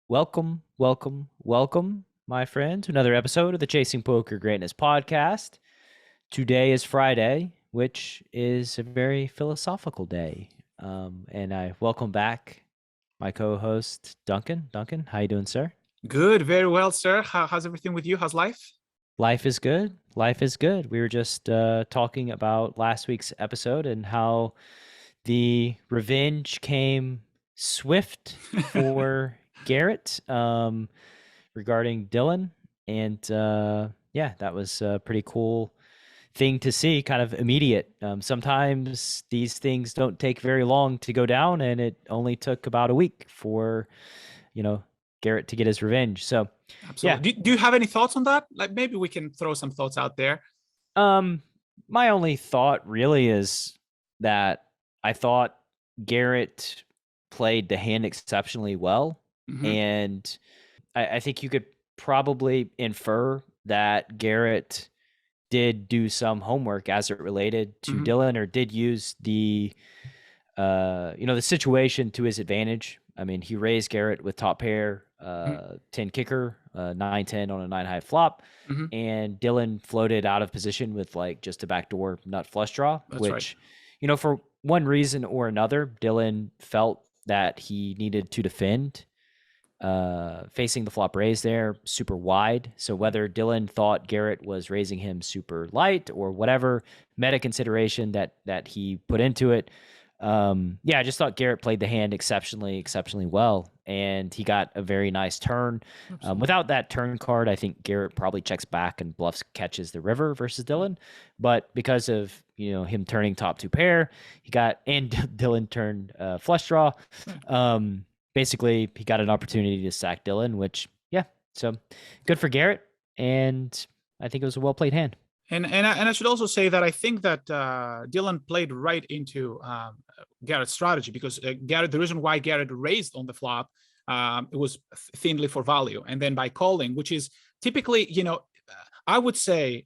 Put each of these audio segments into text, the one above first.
Welcome, my friend, to another episode of the Chasing Poker Greatness podcast. Today is Friday, which is a very philosophical day. And I welcome back my co-host, Duncan. Duncan, how you doing, sir? Good, very well, sir. How's everything with you? How's life? Life is good. Life is good. We were just talking about last week's episode and how the revenge came swift for Garrett. Regarding Dylan. And yeah, that was a pretty cool thing to see, kind of immediate. Sometimes these things don't take very long to go down, and it only took about a week for, Garrett to get his revenge. So, yeah. Absolutely. Do you have any thoughts on that? Like maybe we can throw some thoughts out there. My only thought really is that I thought Garrett played the hand exceptionally well. And I think you could probably infer that Garrett did do some homework as it related to Dylan, or did use the situation to his advantage. I mean, he raised Garrett with top pair, 10 kicker, 9-10 on a 9-high flop, and Dylan floated out of position with like just a backdoor nut flush draw. That's which, right. For one reason or another, Dylan felt that he needed to defend facing the flop raise there super wide. So whether Dylan thought Garrett was raising him super light or whatever meta consideration that he put into it, I just thought Garrett played the hand exceptionally well, and he got a very nice turn. Without that turn card, I think Garrett probably checks back and bluffs catches the river versus Dylan. But because of him turning top two pair, and Dylan turned flush draw. Basically, he got an opportunity to sack Dylan, which, so good for Garrett. And I think it was a well-played hand. And I should also say that I think that Dylan played right into Garrett's strategy, because Garrett, the reason why Garrett raised on the flop, it was thinly for value. And then by calling, which is typically, I would say,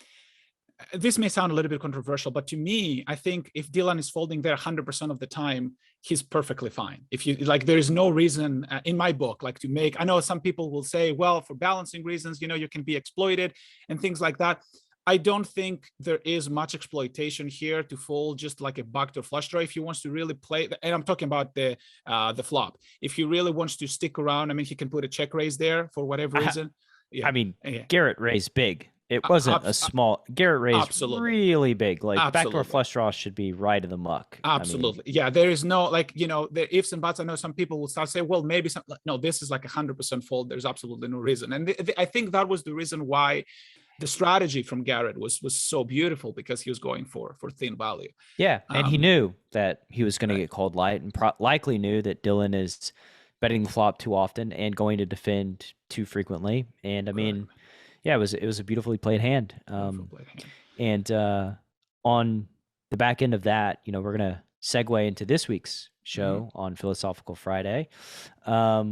this may sound a little bit controversial, but to me, I think if Dylan is folding there 100% of the time, he's perfectly fine. If you like, there is no reason in my book, like to make, I know some people will say, well, for balancing reasons, you can be exploited and things like that. I don't think there is much exploitation here to fold just like a backdoor flush draw. If he wants to really play, and I'm talking about the flop, if he really wants to stick around, I mean, he can put a check raise there for whatever reason. Yeah. I mean, Garrett raised big. It wasn't a small. Garrett raised really big. Like backdoor flush draw should be right in the muck. Absolutely. Yeah, there is no the ifs and buts. I know some people will start saying, well, maybe no, this is like 100% fold. There's absolutely no reason. And I think that was the reason why the strategy from Garrett was so beautiful, because he was going for thin value. Yeah, and he knew that he was going to get called light, and likely knew that Dylan is betting the flop too often and going to defend too frequently. And I mean, yeah, it was a beautifully played hand. And on the back end of that, we're gonna segue into this week's show on Philosophical Friday,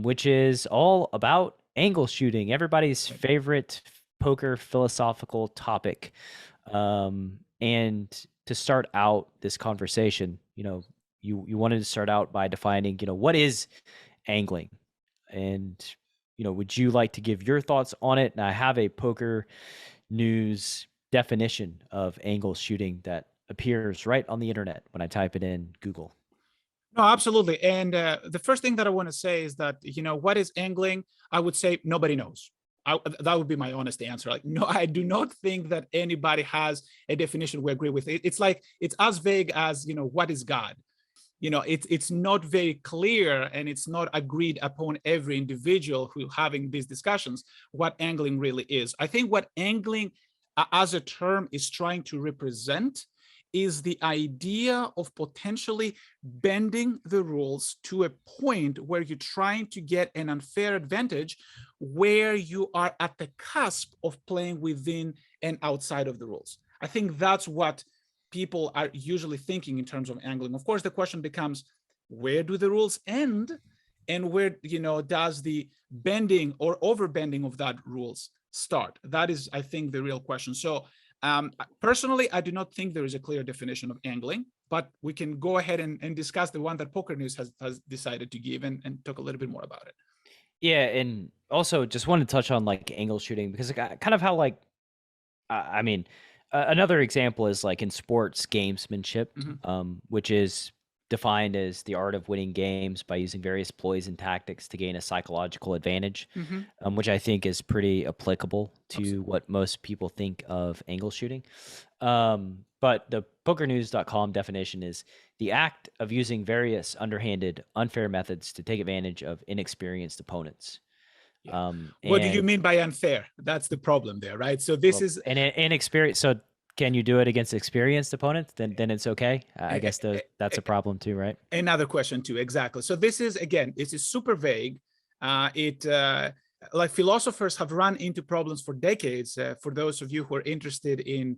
which is all about angle shooting, everybody's favorite poker philosophical topic. And to start out this conversation, you wanted to start out by defining, what is angling, and would you like to give your thoughts on it? And I have a Poker News definition of angle shooting that appears right on the internet when I type it in Google. No, absolutely. And the first thing that I want to say is that, what is angling? I would say nobody knows. That would be my honest answer. Like, no, I do not think that anybody has a definition we agree with. It's like, it's as vague as, what is God? It's not very clear, and it's not agreed upon every individual who having these discussions what angling really is. I think what angling as a term is trying to represent is the idea of potentially bending the rules to a point where you're trying to get an unfair advantage, where you are at the cusp of playing within and outside of the rules. I think that's what people are usually thinking in terms of angling. Of course, the question becomes, where do the rules end, and where does the bending or overbending of that rules start? That is, I think, the real question. So personally, I do not think there is a clear definition of angling, but we can go ahead and discuss the one that Poker News has decided to give, and talk a little bit more about it. Yeah, and also just wanted to touch on like angle shooting because kind of how like I mean, another example is like in sports gamesmanship, Mhm, which is defined as the art of winning games by using various ploys and tactics to gain a psychological advantage, mhm. which I think is pretty applicable to Absolutely. what most people think of angle shooting. But the pokernews.com definition is the act of using various underhanded, unfair methods to take advantage of inexperienced opponents. Yeah. What do you And mean by unfair? That's the problem there, right? So this well, is and inexperienced. So can you do it against experienced opponents? Then it's okay. I a- guess a- that's a a- problem too, right? another question too. Exactly. So this is, again, this is super vague. It like philosophers have run into problems for decades. For those of you who are interested in,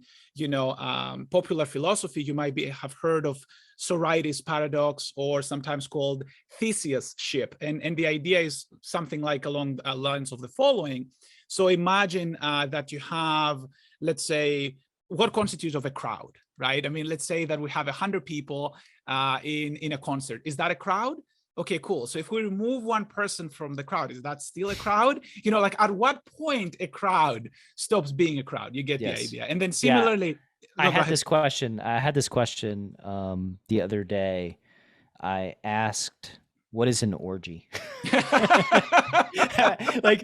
popular philosophy, you might have heard of Sororities Paradox, or sometimes called Theseus ship. And the idea is something like along the lines of the following. So imagine that you have, let's say, what constitutes of a crowd, right? I mean, let's say that we have 100 people in a concert. Is that a crowd? Okay, cool. So if we remove one person from the crowd, is that still a crowd? Like at what point a crowd stops being a crowd? You get the Yes. idea. And then Yeah. similarly, I no, go had ahead. this question. I had this question the other day. I asked, "What is an orgy?" Like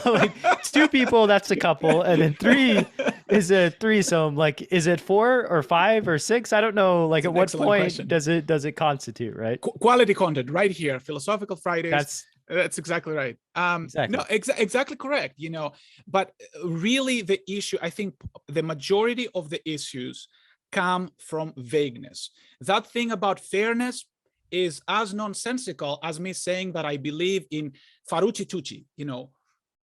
like two people, that's a couple, and then three is a threesome. Like, is it 4 or 5 or 6? I don't know. Like, It's at an what excellent point question. does it constitute, right? Quality content right here, Philosophical Fridays. That's That's exactly right. No, exactly. exactly correct. But really the issue, I think the majority of the issues come from vagueness. That thing about fairness is as nonsensical as me saying that I believe in Faruchi Tucci.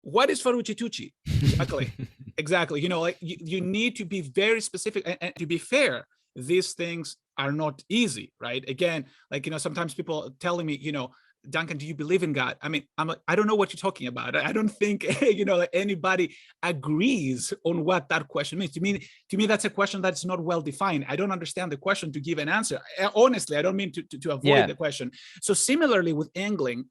What is Faruchi Tucci? Exactly. Exactly. Like you need to be very specific, and to be fair, these things are not easy, right? Again, like, sometimes people telling me, Duncan, do you believe in God? I mean, I'm like, I don't know what you're talking about. I don't think, like anybody agrees on what that question means. To me, that's a question that's not well defined. I don't understand the question to give an answer. Honestly, I don't mean to avoid Yeah. the question. So similarly with angling,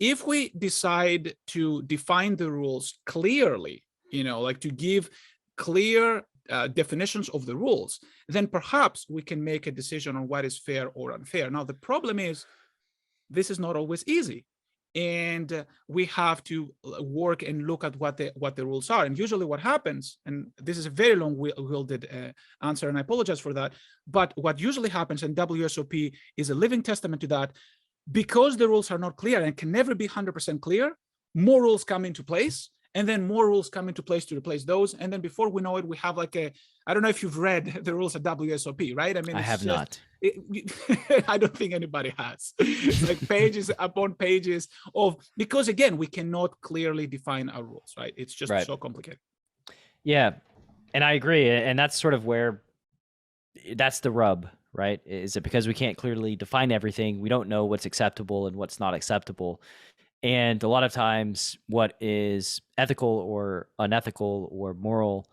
if we decide to define the rules clearly, like to give clear definitions of the rules, then perhaps we can make a decision on what is fair or unfair. Now, the problem is this is not always easy. And we have to work and look at what the rules are. And usually what happens, and this is a very long-wielded answer, and I apologize for that, but what usually happens, and WSOP is a living testament to that, because the rules are not clear and can never be 100% clear, more rules come into place, and then more rules come into place to replace those. And then before we know it, we have like I don't know if you've read the rules of WSOP, right? I mean, I it's have just, not. I don't think anybody has. It's like pages upon pages because again, we cannot clearly define our rules, right? It's just Right. so complicated. Yeah. And I agree. And that's sort of where that's the rub, right? Is it because we can't clearly define everything? We don't know what's acceptable and what's not acceptable. And a lot of times, what is ethical or unethical or moral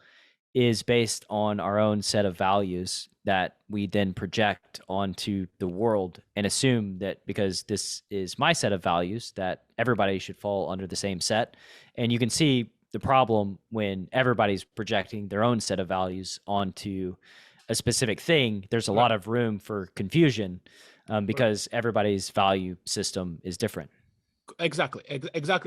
is based on our own set of values that we then project onto the world and assume that because this is my set of values, that everybody should fall under the same set. And you can see the problem when everybody's projecting their own set of values onto a specific thing. There's a Right. lot of room for confusion Right. because everybody's value system is different. Exactly,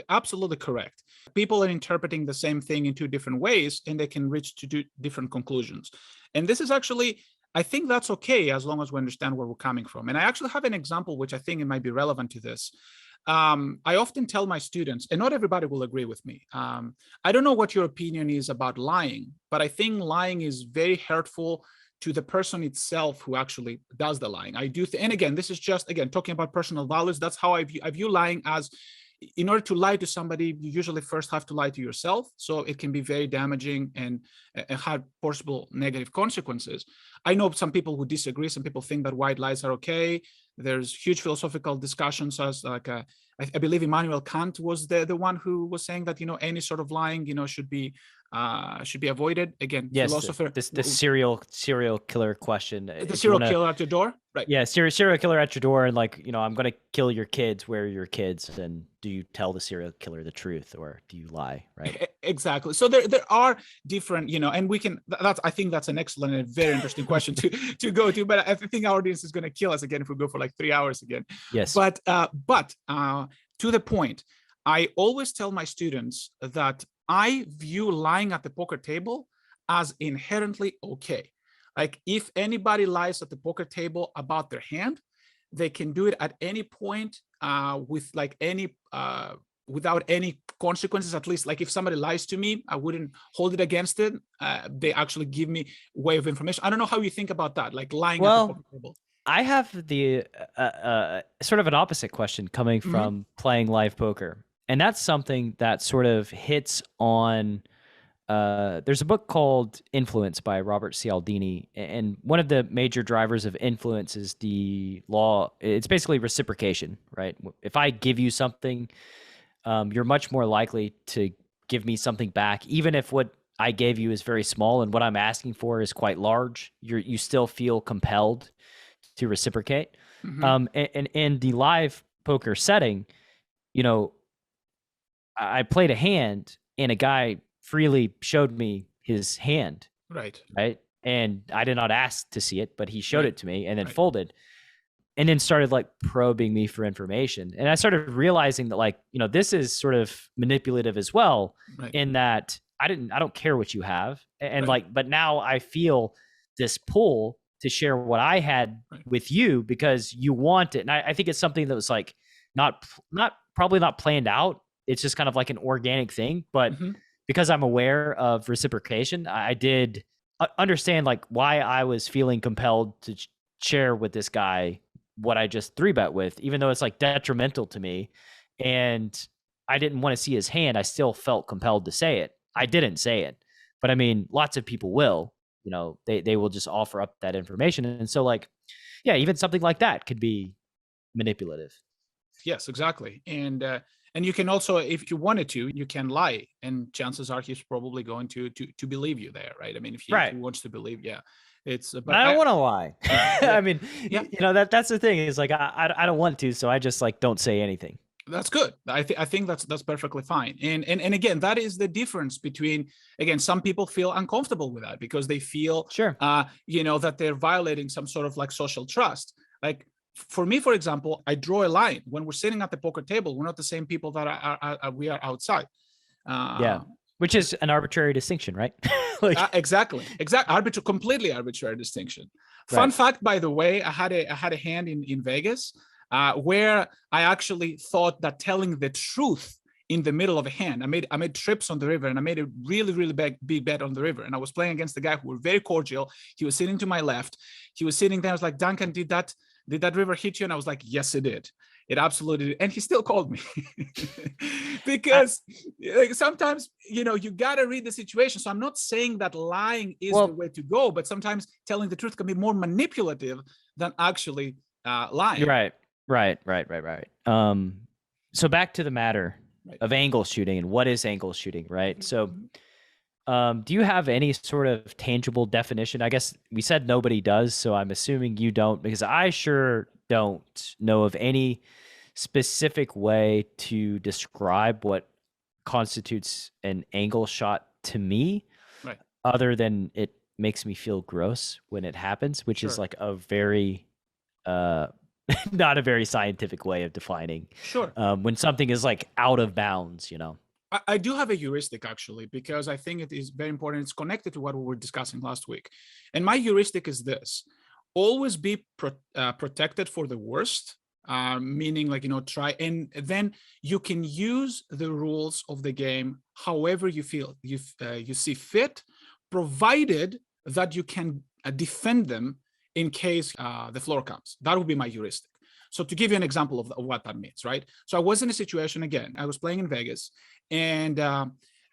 absolutely correct. People are interpreting the same thing in two different ways, and they can reach to different conclusions. And this is actually, I think that's okay as long as we understand where we're coming from. And I actually have an example which I think it might be relevant to this. I often tell my students, and not everybody will agree with me. I don't know what your opinion is about lying, but I think lying is very hurtful to the person itself who actually does the lying. I do, and again, this is just, again, talking about personal values. That's how I view lying as, in order to lie to somebody, you usually first have to lie to yourself. So it can be very damaging and have possible negative consequences. I know some people who disagree. Some people think that white lies are okay. There's huge philosophical discussions as like, I believe Immanuel Kant was the one who was saying that, any sort of lying, should be should be avoided. Again, Yes, philosopher. the serial killer question. The If you serial wanna, killer at your door, right? yeah, serial killer at your door, and like, I'm gonna kill your kids. Where are your kids? And do you tell the serial killer the truth, or do you lie? Right? Exactly. So there are different, and we can. I think that's an excellent and very interesting question to go to. But I think our audience is going to kill us again if we go for like 3 hours again. Yes. But to the point, I always tell my students that I view lying at the poker table as inherently okay. Like if anybody lies at the poker table about their hand, they can do it at any point with like any without any consequences. At least like if somebody lies to me, I wouldn't hold it against it. They actually give me way of information. I don't know how you think about that, like lying at the poker table. I have the sort of an opposite question coming from playing live poker. And that's something that sort of hits on, there's a book called Influence by Robert Cialdini. And one of the major drivers of influence is the law. It's basically reciprocation, right? If I give you something, you're much more likely to give me something back, even if what I gave you is very small and what I'm asking for is quite large. You still feel compelled to reciprocate. And in the live poker setting, I played a hand and a guy freely showed me his hand. Right. And I did not ask to see it, but he showed it to me and then folded and then started like probing me for information. And I started realizing that like, this is sort of manipulative as well, in that I don't care what you have. And but now I feel this pull to share what I had with you because you want it. And I think it's something that was like, probably not planned out. It's just kind of like an organic thing, but because I'm aware of reciprocation, I did understand like why I was feeling compelled to share with this guy what I just 3-bet with, even though it's like detrimental to me. And I didn't want to see his hand. I still felt compelled to say it. I didn't say it, but I mean, lots of people will, they will just offer up that information. And so like, yeah, even something like that could be manipulative. Yes, exactly. And you can also, if you wanted to, you can lie, and chances are he's probably going to believe you there, right? I mean, if he wants to believe, it's. But I don't want to lie. I mean, that's the thing is like I don't want to, so I just like don't say anything. That's good. I think that's perfectly fine. And again, that is the difference between, again, some people feel uncomfortable with that because they feel that they're violating some sort of like social trust. Like for me, for example, I draw a line when we're sitting at the poker table. We're not the same people that we are outside. Which is an arbitrary distinction, right? Exactly. Completely arbitrary distinction. Fun fact, by the way, I had a hand in Vegas where I actually thought that telling the truth in the middle of a hand, I made trips on the river, and I made a really, really big bet on the river. And I was playing against the guy who were very cordial. He was sitting to my left. He was sitting there. I was like, Duncan, did that river hit you? And I was like, yes, it did. It absolutely did. And he still called me because like, sometimes, you got to read the situation. So I'm not saying that lying is the way to go, but sometimes telling the truth can be more manipulative than actually lying. Right. So back to the matter of angle shooting and what is angle shooting, right? So do you have any sort of tangible definition? I guess we said nobody does, so I'm assuming you don't, because I sure don't know of any specific way to describe what constitutes an angle shot to me, other than it makes me feel gross when it happens, which is like a very not a very scientific way of defining when something is like out of bounds. I do have a heuristic, actually, because I think it is very important. It's connected to what we were discussing last week. And my heuristic is this: always be protected for the worst, meaning like, try, and then you can use the rules of the game however you feel you see fit, provided that you can defend them in case the floor comes. That would be my heuristic. So to give you an example of what that means, right? So I was in a situation, again, I was playing in Vegas, and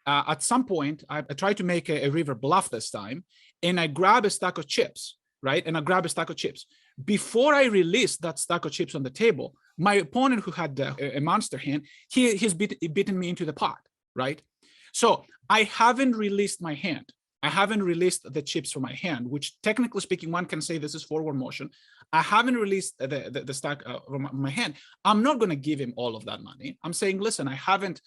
at some point, I tried to make a river bluff this time, and I grab a stack of chips, right? And I grab a stack of chips. Before I released that stack of chips on the table, my opponent, who had a monster hand, he's beaten me into the pot, right? So I haven't released my hand. I haven't released the chips from my hand, which technically speaking, one can say this is forward motion. I haven't released the stack from my hand. I'm not going to give him all of that money. I'm saying, listen, I haven't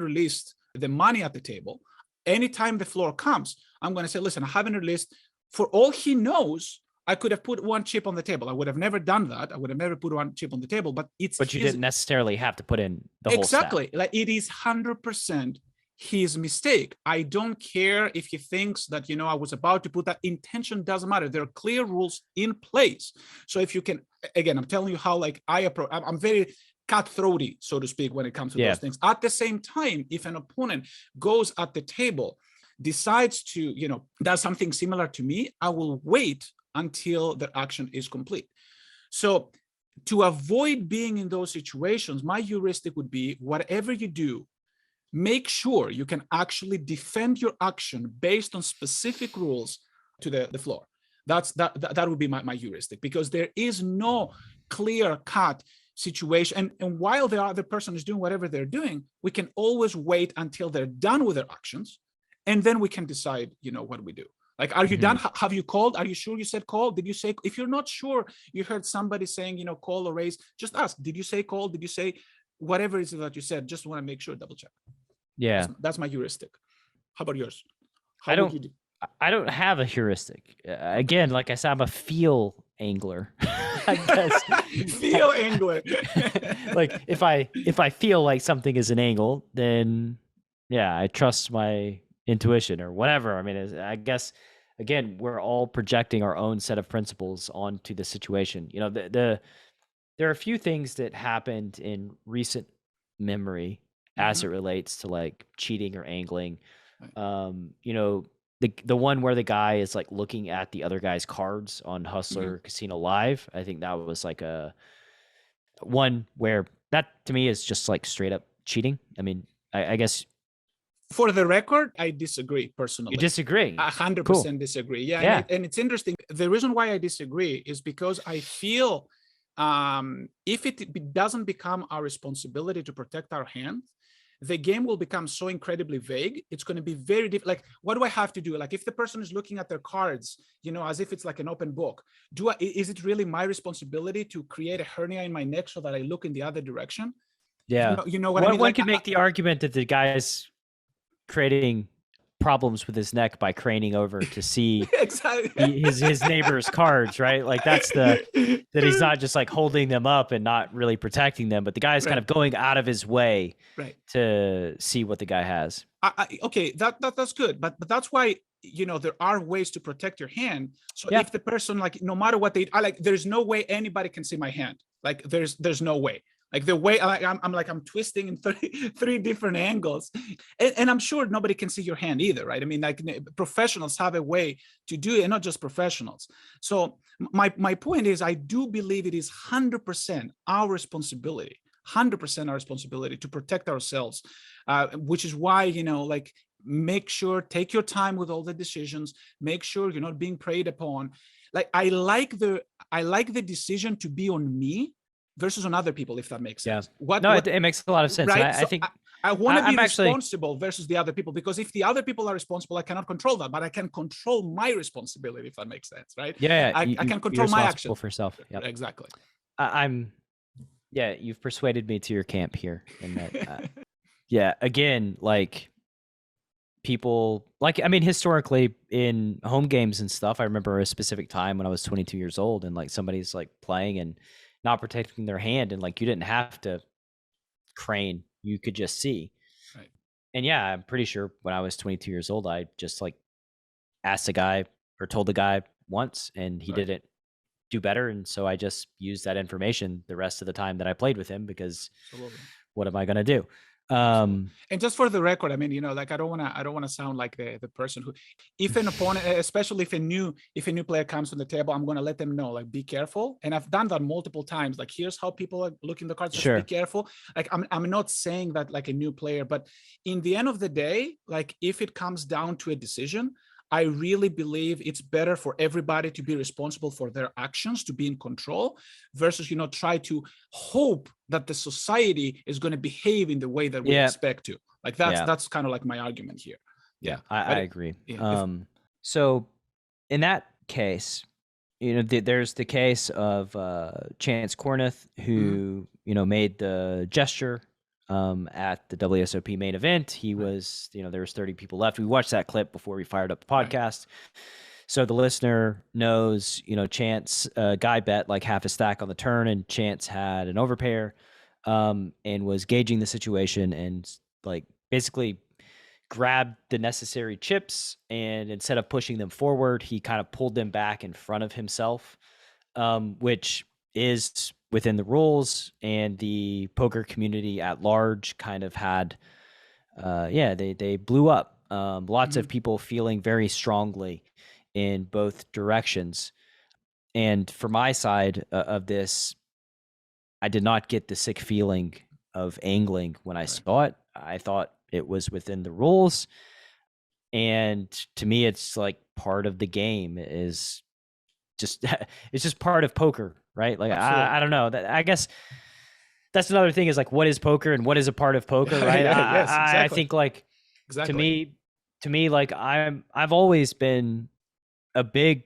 released the money at the table. Anytime the floor comes, I'm going to say, listen, I haven't released. For all he knows, I could have put one chip on the table. I would have never done that. I would have never put one chip on the table, but it's But you didn't necessarily have to put in the whole stack. exactly. Like it is 100% his mistake. I don't care if he thinks that, you know, I was about to put that. Intention doesn't matter. There are clear rules in place. So if you can, again, I'm telling you how like I approach, I'm very cutthroaty, so to speak, when it comes to those things. At the same time, if an opponent goes at the table, decides to, you know, does something similar to me, I will wait until the action is complete. So to avoid being in those situations, my heuristic would be whatever you do, make sure you can actually defend your action based on specific rules to the floor. That would be my heuristic, because there is no clear cut situation. And while the other person is doing whatever they're doing, we can always wait until they're done with their actions. And then we can decide, you know, what we do. Like, are you done? Have you called? Are you sure you said call? Did you say, if you're not sure, you heard somebody saying, you know, call or raise, just ask, did you say call? Did you say whatever it is that you said? Just want to make sure, double check. Yeah. That's my heuristic. How about yours? I don't have a heuristic. Again, like I said, I'm a feel angler. I guess. Feel angler. Like if I feel like something is an angle, then yeah, I trust my intuition or whatever. I mean, I guess again, we're all projecting our own set of principles onto the situation. You know, there are a few things that happened in recent memory as it relates to like cheating or angling. You know, the one where the guy is like looking at the other guy's cards on Hustler Casino Live. I think that was like a one where that to me is just like straight up cheating. I mean, I guess. For the record, I disagree personally. You disagree? 100% disagree. Yeah. And it's interesting. The reason why I disagree is because I feel if it doesn't become our responsibility to protect our hand, the game will become so incredibly vague. It's going to be very difficult. Like, what do I have to do? Like, if the person is looking at their cards, you know, as if it's like an open book, is it really my responsibility to create a hernia in my neck so that I look in the other direction? Yeah. You know what I mean? One could make the argument that the guy's creating problems with his neck by craning over to see his neighbor's cards, right? Like that he's not just like holding them up and not really protecting them, but the guy's kind of going out of his way to see what the guy has. Okay, that's good, but that's why, you know, there are ways to protect your hand. So if the person, like, no matter what there's no way anybody can see my hand. Like there's no way. Like the way I'm twisting in three different angles, and I'm sure nobody can see your hand either, right? I mean, like professionals have a way to do it, and not just professionals. So my point is, I do believe it is 100% our responsibility, 100% our responsibility to protect ourselves, which is why, you know, like, make sure, take your time with all the decisions, make sure you're not being preyed upon. Like I like the decision to be on me versus on other people, if that makes sense. It makes a lot of sense. Right? I think I want to be responsible versus the other people, because if the other people are responsible, I cannot control that, but I can control my responsibility, if that makes sense, right? Yeah, I can control my action for yourself. Yep. Exactly. You've persuaded me to your camp here, and that, again, like people, like, I mean, historically in home games and stuff, I remember a specific time when I was 22 years old, and like somebody's like playing and not protecting their hand, and like you didn't have to crane, you could just see. Right. And yeah, I'm pretty sure when I was 22 years old, I just like asked the guy or told the guy once, and he didn't do better, and so I just used that information the rest of the time that I played with him, because what am I going to do? And just for the record, I mean, you know, like I don't want to sound like the person who, if an opponent, especially if a new player comes on the table, I'm going to let them know, like, be careful. And I've done that multiple times. Like, here's how people are looking the cards. Just be careful. Like, I'm not saying that like a new player, but in the end of the day, like if it comes down to a decision, I really believe it's better for everybody to be responsible for their actions, to be in control, versus, try to hope that the society is going to behave in the way that we expect to. Like that's kind of like my argument here. Yeah, I agree. So in that case, there's the case of Chance Corneth, who made the gesture at the WSOP main event. He was, there was 30 people left. We watched that clip before we fired up the podcast. So the listener knows, Chance, guy bet like half a stack on the turn, and Chance had an overpair, and was gauging the situation and like basically grabbed the necessary chips, and instead of pushing them forward, he kind of pulled them back in front of himself, which is within the rules, and the poker community at large kind of had, they blew up. Lots of people feeling very strongly in both directions. And for my side of this, I did not get the sick feeling of angling when I saw it. I thought it was within the rules. And to me, it's like part of the game is just, it's just part of poker, right? Like, I don't know. I guess that's another thing is like, what is poker and what is a part of poker, right? Yes, exactly. I think like, to me, like I've always been a big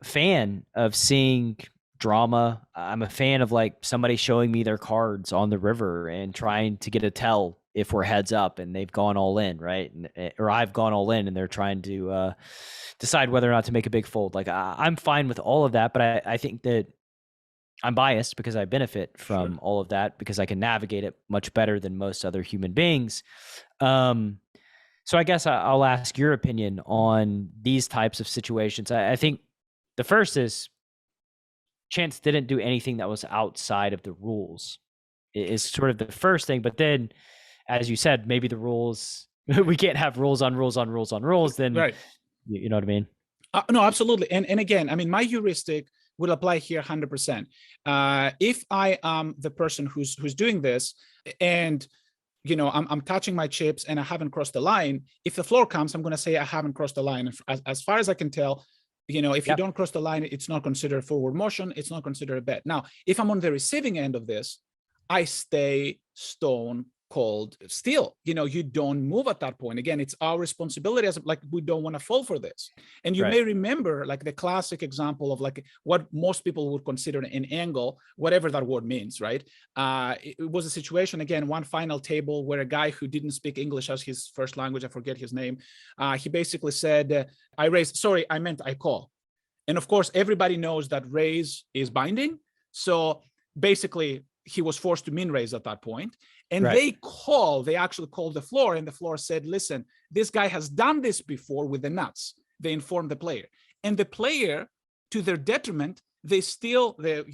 fan of seeing drama. I'm a fan of like somebody showing me their cards on the river and trying to get a tell if we're heads up and they've gone all in, right? Or I've gone all in and they're trying to decide whether or not to make a big fold. Like I'm fine with all of that, but I think that I'm biased because I benefit from all of that because I can navigate it much better than most other human beings. So I guess I'll ask your opinion on these types of situations. I think the first is Chance didn't do anything that was outside of the rules. It is sort of the first thing, but then, as you said, maybe the rules, we can't have rules on rules on rules on rules. Then, you know what I mean? No, absolutely. And again, I mean, my heuristic will apply here 100%. If I am the person who's doing this and I'm touching my chips and I haven't crossed the line, if the floor comes, I'm going to say I haven't crossed the line. As far as I can tell, if you don't cross the line, it's not considered forward motion. It's not considered a bet. Now, if I'm on the receiving end of this, I stay stone cold still. You don't move at that point. Again, it's our responsibility as like, we don't want to fall for this. And you may remember like the classic example of like what most people would consider an angle, whatever that word means, right? It was a situation, again, one final table where a guy who didn't speak English as his first language, I forget his name, he basically said, I call. And of course, everybody knows that raise is binding. So basically, he was forced to min raise at that point. And they actually called the floor, and the floor said, listen, this guy has done this before with the nuts. They informed the player. And the player, to their detriment, they still, the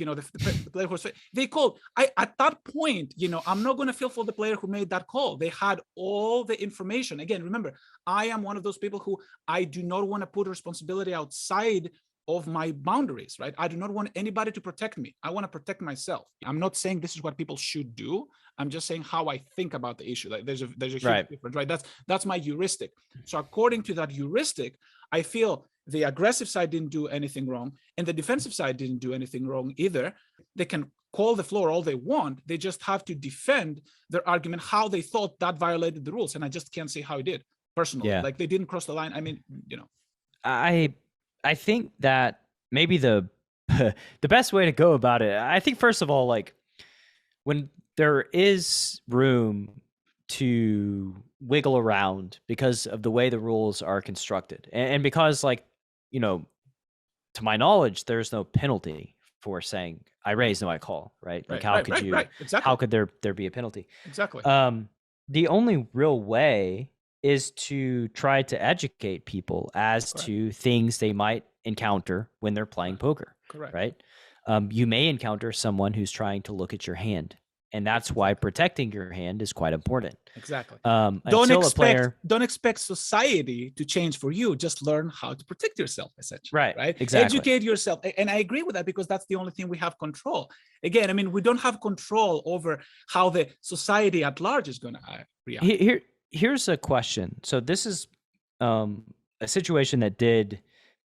player was, they called. At that point, I'm not going to feel for the player who made that call. They had all the information. Again, remember, I am one of those people who I do not want to put responsibility outside of my boundaries, right? I do not want anybody to protect me. I want to protect myself. I'm not saying this is what people should do. I'm just saying how I think about the issue. Like there's a huge difference, right? That's my heuristic. So according to that heuristic, I feel the aggressive side didn't do anything wrong and the defensive side didn't do anything wrong either. They can call the floor all they want. They just have to defend their argument how they thought that violated the rules. And I just can't see how it did personally. Like they didn't cross the line. I mean, I think that maybe the best way to go about it, I think first of all, like when there is room to wiggle around because of the way the rules are constructed and because like, to my knowledge, there's no penalty for saying I raise, no, I call, right? Like how could you, exactly. How could there be a penalty? Exactly. The only real way is to try to educate people as to things they might encounter when they're playing poker. Right? You may encounter someone who's trying to look at your hand, and that's why protecting your hand is quite important. Exactly. Don't expect society to change for you. Just learn how to protect yourself, essentially. Right. Exactly. Educate yourself, and I agree with that because that's the only thing we have control. Again, I mean, we don't have control over how the society at large is going to react. Here's a question. So this is a situation that did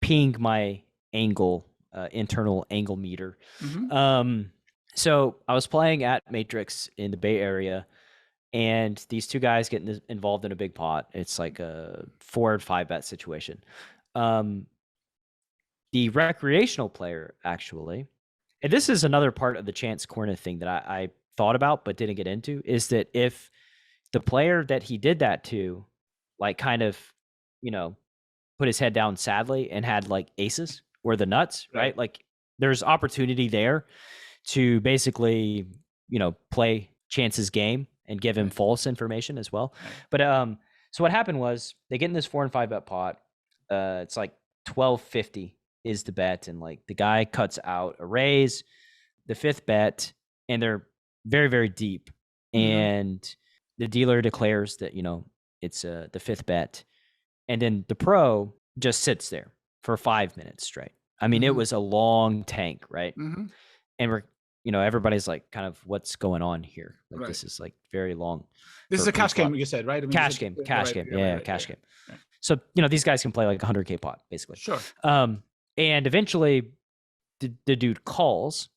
ping my angle, internal angle meter. So I was playing at Matrix in the Bay Area, and these two guys get involved in a big pot. It's like a 4 or 5 bet situation. The recreational player, actually, and this is another part of the chance corner thing that I thought about but didn't get into, is that if the player that he did that to, like, kind of, put his head down sadly and had like aces or the nuts, right? Like, there's opportunity there to basically, play Chance's game and give him false information as well. But so what happened was they get in this 4 and 5 bet pot. It's like 1250 is the bet, and like the guy cuts out a raise, the 5th bet, and they're very, very deep. And the dealer declares that, it's the 5th bet. And then the pro just sits there for 5 minutes straight. I mean, it was a long tank, right? And we're, everybody's like, kind of, what's going on here? Like, this is like very long. This is a cash game, you said, right? I mean, cash game. Cash game. So, these guys can play like 100K pot, basically. Sure. And eventually the dude calls,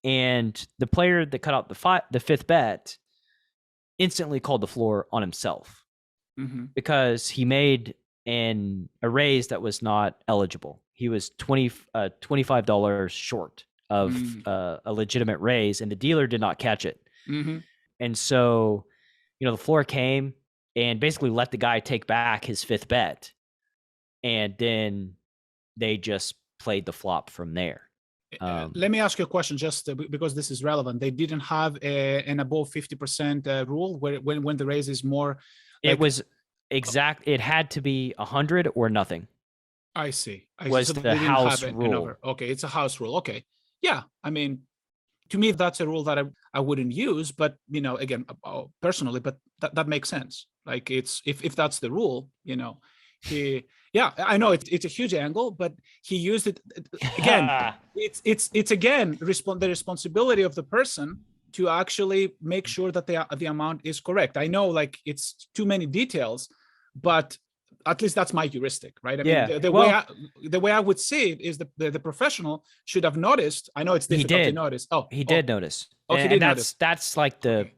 and the player that cut out the 5th bet instantly called the floor on himself because he made a raise that was not eligible. He was $25 short of a legitimate raise, and the dealer did not catch it. And so, the floor came and basically let the guy take back his 5th bet, and then they just played the flop from there. Let me ask you a question, just because this is relevant. They didn't have an above 50% rule when the raise is more. It was exact. It had to be 100 or nothing. I see. Was the house rule? Okay, it's a house rule. Okay, yeah. I mean, to me, that's a rule that I wouldn't use. But again, personally, but that makes sense. Like, it's if that's the rule, yeah, I know it's a huge angle, but he used it again. it's again the responsibility of the person to actually make sure that the amount is correct. I know, like, it's too many details, but at least that's my heuristic, right? I mean, the way I would see it is the professional should have noticed. I know it's difficult to notice. He did notice. Oh, he did notice. That's like the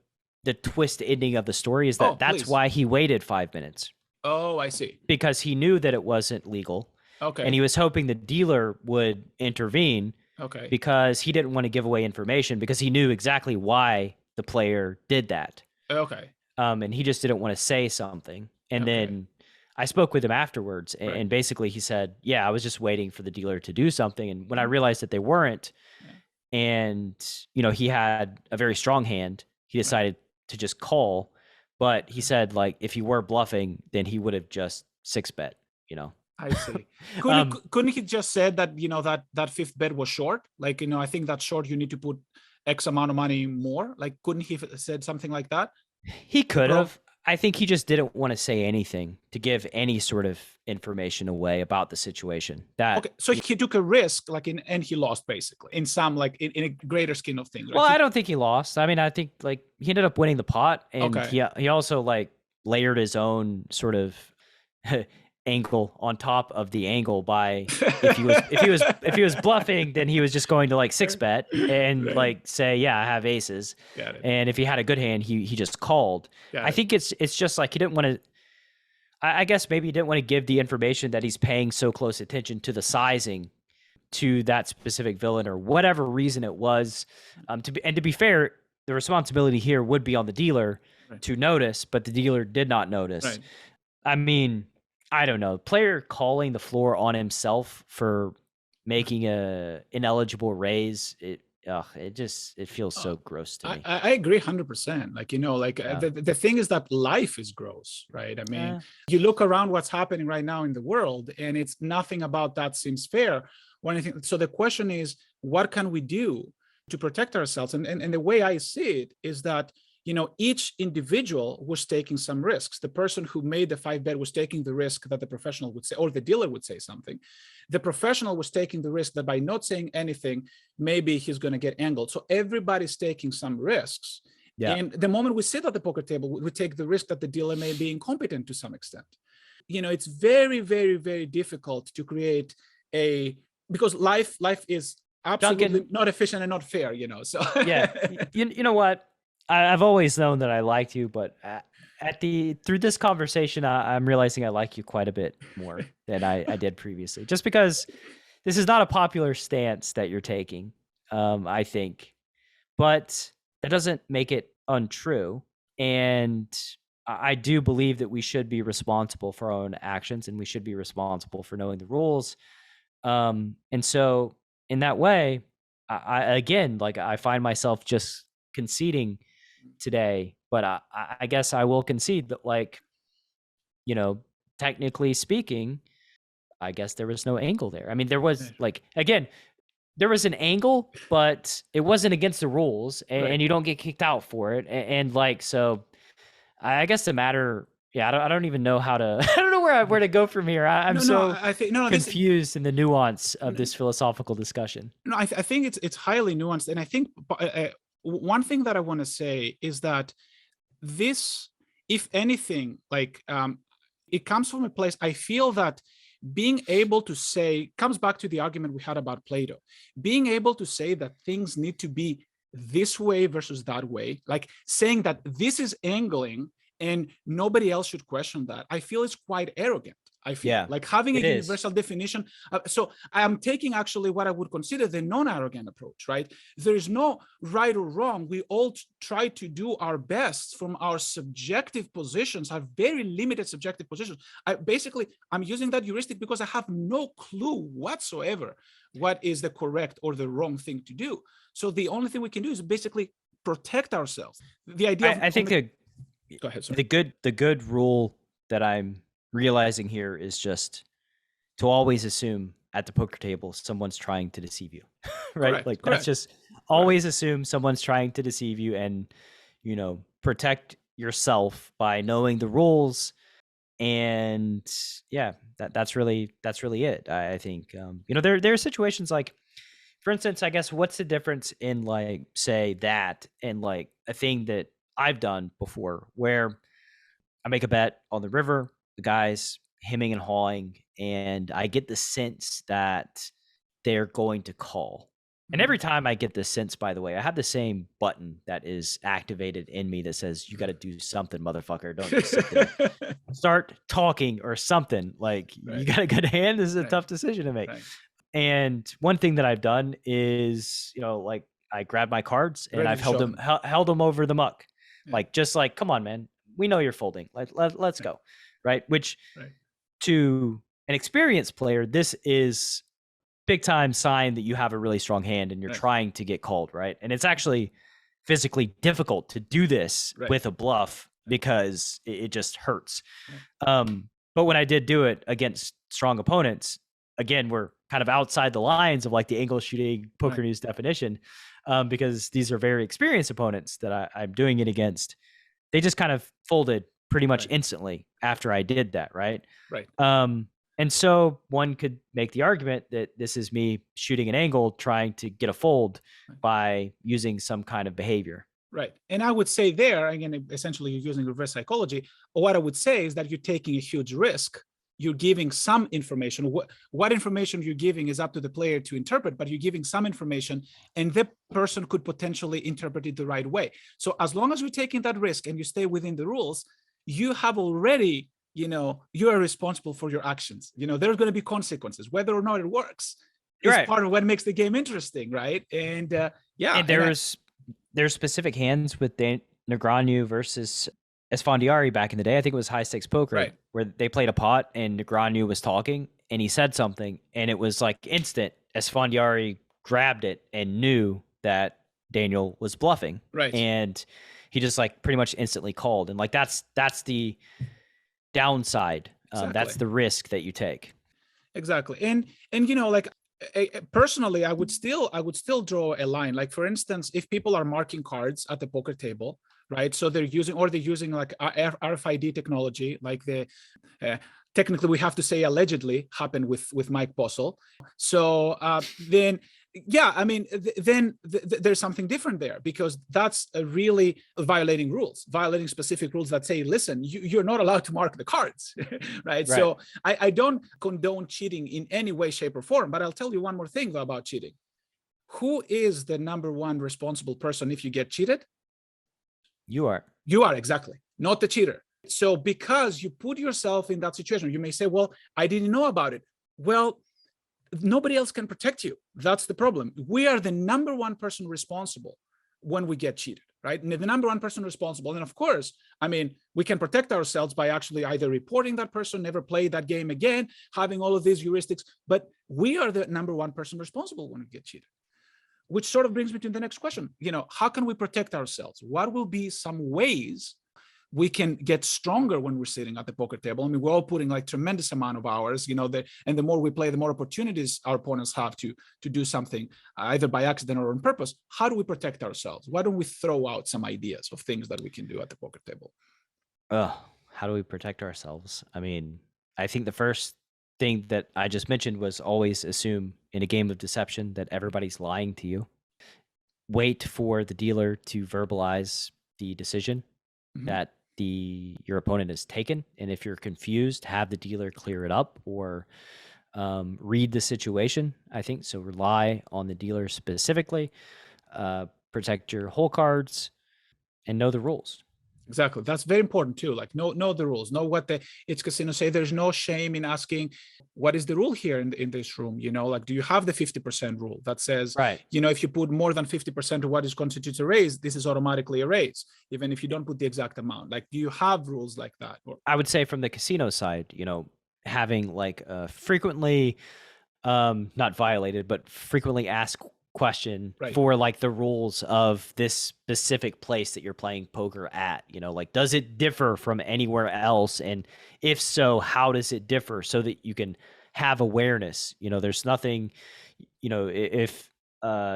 twist ending of the story is that's why he waited 5 minutes. Oh, I see. Because he knew that it wasn't legal. Okay. And he was hoping the dealer would intervene. Okay. Because he didn't want to give away information, because he knew exactly why the player did that. Okay. And he just didn't want to say something. And then I spoke with him afterwards, and basically he said, yeah, I was just waiting for the dealer to do something. And when I realized that they weren't, and, he had a very strong hand, he decided to just call. But he said, like, if he were bluffing, then he would have just 6-bet, I see. Couldn't he just said that, that 5th bet was short? Like, I think that's short. You need to put X amount of money more. Like, couldn't he have said something like that? He could have. I think he just didn't want to say anything to give any sort of information away about the situation. Okay, so he took a risk, and he lost, basically, in some, like, in a greater scheme of things. Right? Well, I don't think he lost. I mean, I think, like, he ended up winning the pot, and he also, like, layered his own sort of angle on top of the angle by if he was bluffing, then he was just going to, like, 6-bet and like say, yeah, I have aces. Got it. And if he had a good hand, he just called. I think it's just like he didn't want to. I guess maybe he didn't want to give the information that he's paying so close attention to the sizing to that specific villain, or whatever reason it was. To be fair, the responsibility here would be on the dealer to notice, but the dealer did not notice. Right. I mean, I don't know. Player calling the floor on himself for making a ineligible raise, it feels so gross to me. I agree 100%. Like, the thing is that life is gross, right? I mean, you look around what's happening right now in the world, and it's nothing about that seems fair or anything. So the question is, what can we do to protect ourselves? And the way I see it is that, each individual was taking some risks. The person who made the 5-bet was taking the risk that the professional would say, or the dealer would say something. The professional was taking the risk that by not saying anything, maybe he's going to get angled. So everybody's taking some risks. Yeah. And the moment we sit at the poker table, we take the risk that the dealer may be incompetent to some extent. it's very, very, very difficult to create because life is absolutely Duncan, not efficient and not fair, so. Yeah, you know what? I've always known that I liked you, but through this conversation, I'm realizing I like you quite a bit more than I did previously. Just because this is not a popular stance that you're taking, I think, but that doesn't make it untrue. And I do believe that we should be responsible for our own actions, and we should be responsible for knowing the rules. And so, in that way, I again, like, I find myself just conceding today, but I guess I will concede that, like, technically speaking, I guess there was no angle there. I mean, there was, like, again, there was an angle, but it wasn't against the rules, and you don't get kicked out for it. And like, so I guess the matter, I don't even know how to, I don't know where to go from here. I'm confused in the nuance of this philosophical discussion. No, I think it's highly nuanced. And I think one thing that I want to say is that this, if anything, like, it comes from a place, I feel that being able to say, comes back to the argument we had about Plato, being able to say that things need to be this way versus that way, like saying that this is angling and nobody else should question that, I feel it's quite arrogant. I feel like having a universal definition. So I'm taking actually what I would consider the non-arrogant approach, right? There is no right or wrong. We all try to do our best from our subjective positions, our very limited subjective positions. I'm using that heuristic because I have no clue whatsoever what is the correct or the wrong thing to do. So the only thing we can do is basically protect ourselves. The idea I think go ahead, sorry. The good rule that I'm realizing here is just to always assume at the poker table someone's trying to deceive you, right? Correct, like, correct. That's just always assume someone's trying to deceive you, and protect yourself by knowing the rules. And that's really it. I think there are situations like, for instance, I guess, what's the difference in, like, say that and like a thing that I've done before where I make a bet on the river, the guy's hemming and hawing, and I get the sense that they're going to call. And every time I get this sense, by the way, I have the same button that is activated in me that says, you got to do something, motherfucker. Don't just sit there. Start talking or something. Like, you got a good hand. This is a tough decision to make. And one thing that I've done is, like, I grab my cards and I've held them over the muck. Like, just like, come on, man. We know you're folding. Let's go. Right. Which to an experienced player, this is big time sign that you have a really strong hand and you're trying to get called. Right. And it's actually physically difficult to do this with a bluff because it just hurts. But when I did do it against strong opponents, again, we're kind of outside the lines of, like, the angle shooting poker news definition, because these are very experienced opponents that I'm doing it against. They just kind of folded pretty much instantly after I did that. Right. And so one could make the argument that this is me shooting an angle, trying to get a fold by using some kind of behavior. Right. And I would say there, again, essentially you're using reverse psychology. What I would say is that you're taking a huge risk. You're giving some information. What information you're giving is up to the player to interpret, but you're giving some information and the person could potentially interpret it the right way. So as long as you're taking that risk and you stay within the rules, you have already, you are responsible for your actions. There's going to be consequences, whether or not it works. It's part of what makes the game interesting, right? And and there's specific hands with Negreanu versus Esfandiari back in the day. I think it was high stakes poker, where they played a pot and Negreanu was talking and he said something and it was like instant. Esfandiari grabbed it and knew that Daniel was bluffing, and he just, like, pretty much instantly called. And, like, that's the downside. That's the risk that you take. Exactly. And like, personally, I would still draw a line. Like, for instance, if people are marking cards at the poker table, right? So they're using like RFID technology, like technically we have to say allegedly happened with Mike Bossel. So then yeah, I mean, then there's something different there, because that's really violating rules, violating specific rules that say, listen, you're not allowed to mark the cards, right? So I don't condone cheating in any way, shape, or form. But I'll tell you one more thing though about cheating. Who is the number one responsible person if you get cheated? You are. You are, exactly, not the cheater. So because you put yourself in that situation, you may say, well, I didn't know about it. Well, nobody else can protect you. That's the problem. We are the number one person responsible when we get cheated, right? And the number one person responsible. And of course, I mean, we can protect ourselves by actually either reporting that person, never play that game again, having all of these heuristics, but we are the number one person responsible when we get cheated. Which sort of brings me to the next question. How can we protect ourselves? What will be some ways we can get stronger when we're sitting at the poker table? I mean, we're all putting like tremendous amount of hours, and the more we play, the more opportunities our opponents have to do something, either by accident or on purpose. How do we protect ourselves? Why don't we throw out some ideas of things that we can do at the poker table? How do we protect ourselves? I mean, I think the first thing that I just mentioned was always assume in a game of deception that everybody's lying to you. Wait for the dealer to verbalize the decision that your opponent has taken, and if you're confused, have the dealer clear it up or read the situation. I think so. Rely on the dealer specifically. Protect your hole cards and know the rules. Exactly. That's very important too. Like know the rules, know what it's casino say. There's no shame in asking, what is the rule here in this room? Like, do you have the 50% rule that says, right, if you put more than 50% of what is constitutes a raise, this is automatically a raise, even if you don't put the exact amount? Like, do you have rules like that? I would say from the casino side, having like frequently not violated, but frequently asked question for like the rules of this specific place that you're playing poker at. Like, does it differ from anywhere else, and if so, how does it differ, so that you can have awareness. There's nothing, if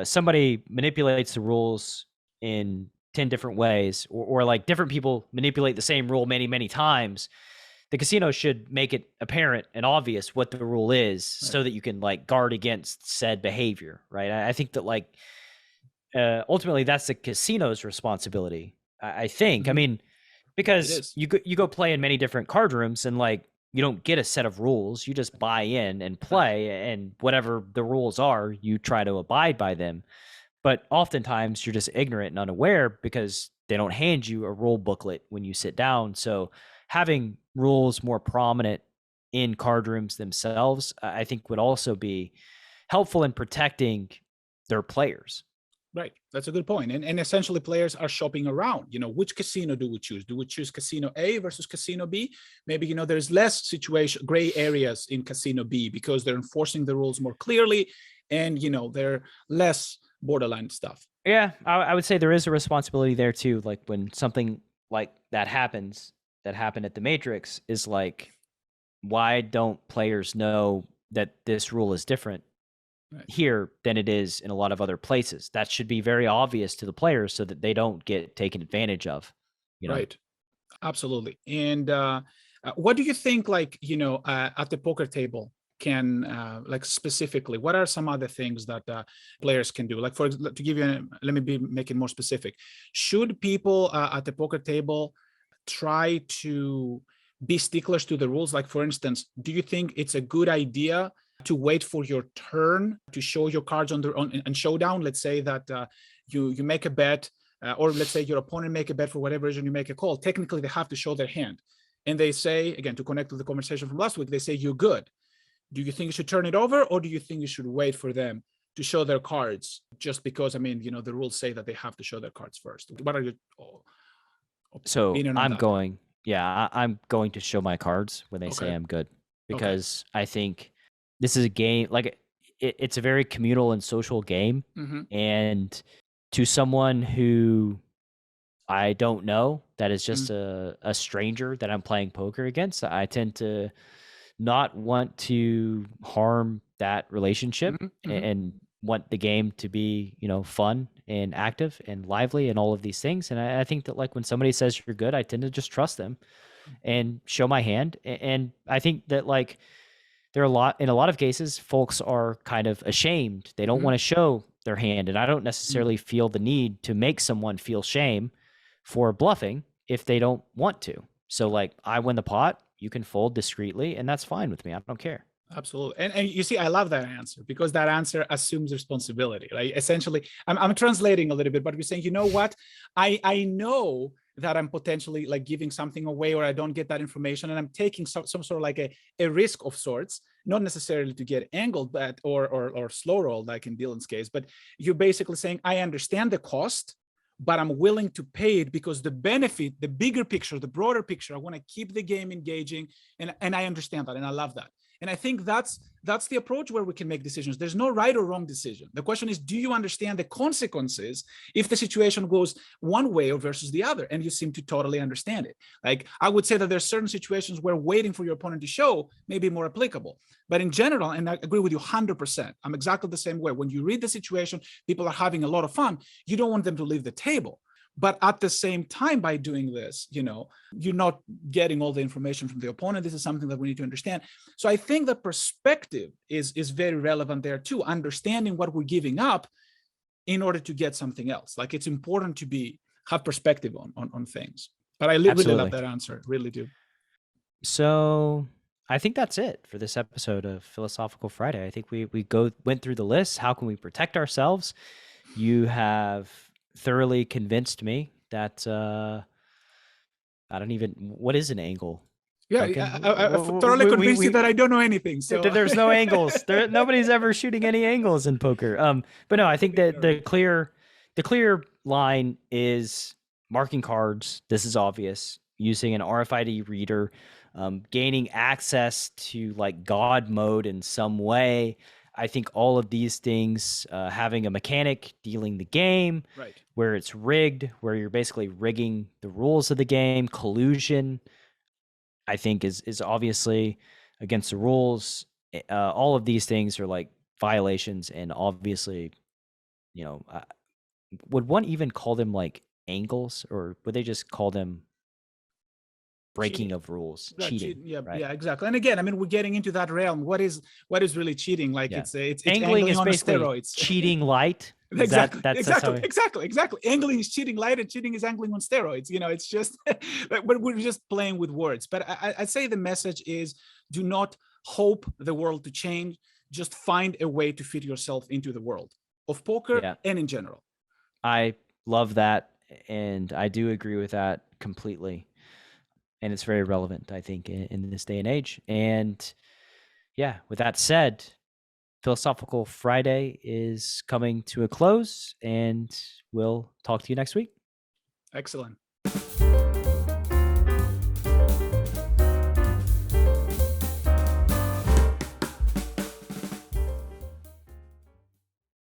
somebody manipulates the rules in 10 different ways, or like different people manipulate the same rule many times, the casino should make it apparent and obvious what the rule is, so that you can like guard against said behavior, right? I think that like ultimately that's the casino's responsibility. I think. I mean, because you go play in many different card rooms, and like you don't get a set of rules. You just buy in and play, and whatever the rules are, you try to abide by them. But oftentimes you're just ignorant and unaware because they don't hand you a rule booklet when you sit down. So having rules more prominent in card rooms themselves, I think, would also be helpful in protecting their players. Right. That's a good point. And essentially players are shopping around, which casino do we choose? Do we choose casino A versus casino B? Maybe, there's less gray areas in casino B because they're enforcing the rules more clearly, and, they're less borderline stuff. Yeah, I would say there is a responsibility there too. Like when something like that happened at the Matrix, is like, why don't players know that this rule is different here than it is in a lot of other places? That should be very obvious to the players so that they don't get taken advantage of. Right. Absolutely. And what do you think, like, at the poker table can, like, specifically, what are some other things that players can do? Like, to give you, let me make it more specific. Should people at the poker table try to be sticklers to the rules? Like, for instance, do you think it's a good idea to wait for your turn to show your cards on showdown? Let's say that you make a bet, or let's say your opponent make a bet for whatever reason, you make a call. Technically, they have to show their hand, and they say, again, to connect with the conversation from last week, they say you're good. Do you think you should turn it over, or do you think you should wait for them to show their cards? Just because, I mean, the rules say that they have to show their cards first. What are your So I'm going to show my cards when they say I'm good, because I think this is a game, like it's a very communal and social game. And to someone who I don't know, that is just a stranger that I'm playing poker against, I tend to not want to harm that relationship and want the game to be, fun and active and lively and all of these things. And I think that, like, when somebody says you're good, I tend to just trust them and show my hand. And I think that, like, there are in a lot of cases, folks are kind of ashamed. They don't Mhm. want to show their hand. And I don't Mm. necessarily feel the need to make someone feel shame for bluffing if they don't want to. So like I win the pot, you can fold discreetly, and that's fine with me. I don't care. Absolutely. And you see, I love that answer because that answer assumes responsibility. Like essentially, I'm translating a little bit, but we're saying, you know what? I know that I'm potentially like giving something away or I don't get that information, and I'm taking some sort of like a risk of sorts, not necessarily to get angled, but or slow rolled, like in Dylan's case. But you're basically saying, I understand the cost, but I'm willing to pay it because the benefit, the bigger picture, the broader picture, I want to keep the game engaging. And I understand that. And I love that. And I think that's the approach where we can make decisions. There's no right or wrong decision. The question is, do you understand the consequences if the situation goes one way or versus the other? And you seem to totally understand it. Like I would say that there's certain situations where waiting for your opponent to show may be more applicable. But in general, and I agree with you 100%, I'm exactly the same way. When you read the situation, people are having a lot of fun. You don't want them to leave the table. But at the same time, by doing this, you're not getting all the information from the opponent. This is something that we need to understand. So I think the perspective is very relevant there too, understanding what we're giving up in order to get something else. Like it's important to have perspective on things. But I really love that answer, really do. So I think that's it for this episode of Philosophical Friday. I think we went through the list. How can we protect ourselves? You have thoroughly convinced me that I don't even, what is an angle? Yeah, I thoroughly convinced you that I don't know anything. So there's no angles. Nobody's ever shooting any angles in poker. But no, I think that the clear line is marking cards. This is obvious. Using an RFID reader, gaining access to like God mode in some way. I think all of these things, having a mechanic dealing the game, right, where it's rigged, where you're basically rigging the rules of the game, collusion, I think is obviously against the rules. All of these things are like violations, and obviously, would one even call them like angles, or would they just call them breaking cheating of rules, right, cheating? yeah, right? Yeah, exactly. And again, I mean, we're getting into that realm. What is really cheating? Like Yeah. it's angling is on basically steroids. cheating light. Exactly. Angling is cheating light, and cheating is angling on steroids. It's just, but we're just playing with words. But I'd say the message is: do not hope the world to change. Just find a way to fit yourself into the world of poker and in general. I love that, and I do agree with that completely. And it's very relevant, I think, in this day and age. And yeah, with that said, Philosophical Friday is coming to a close, and we'll talk to you next week. Excellent.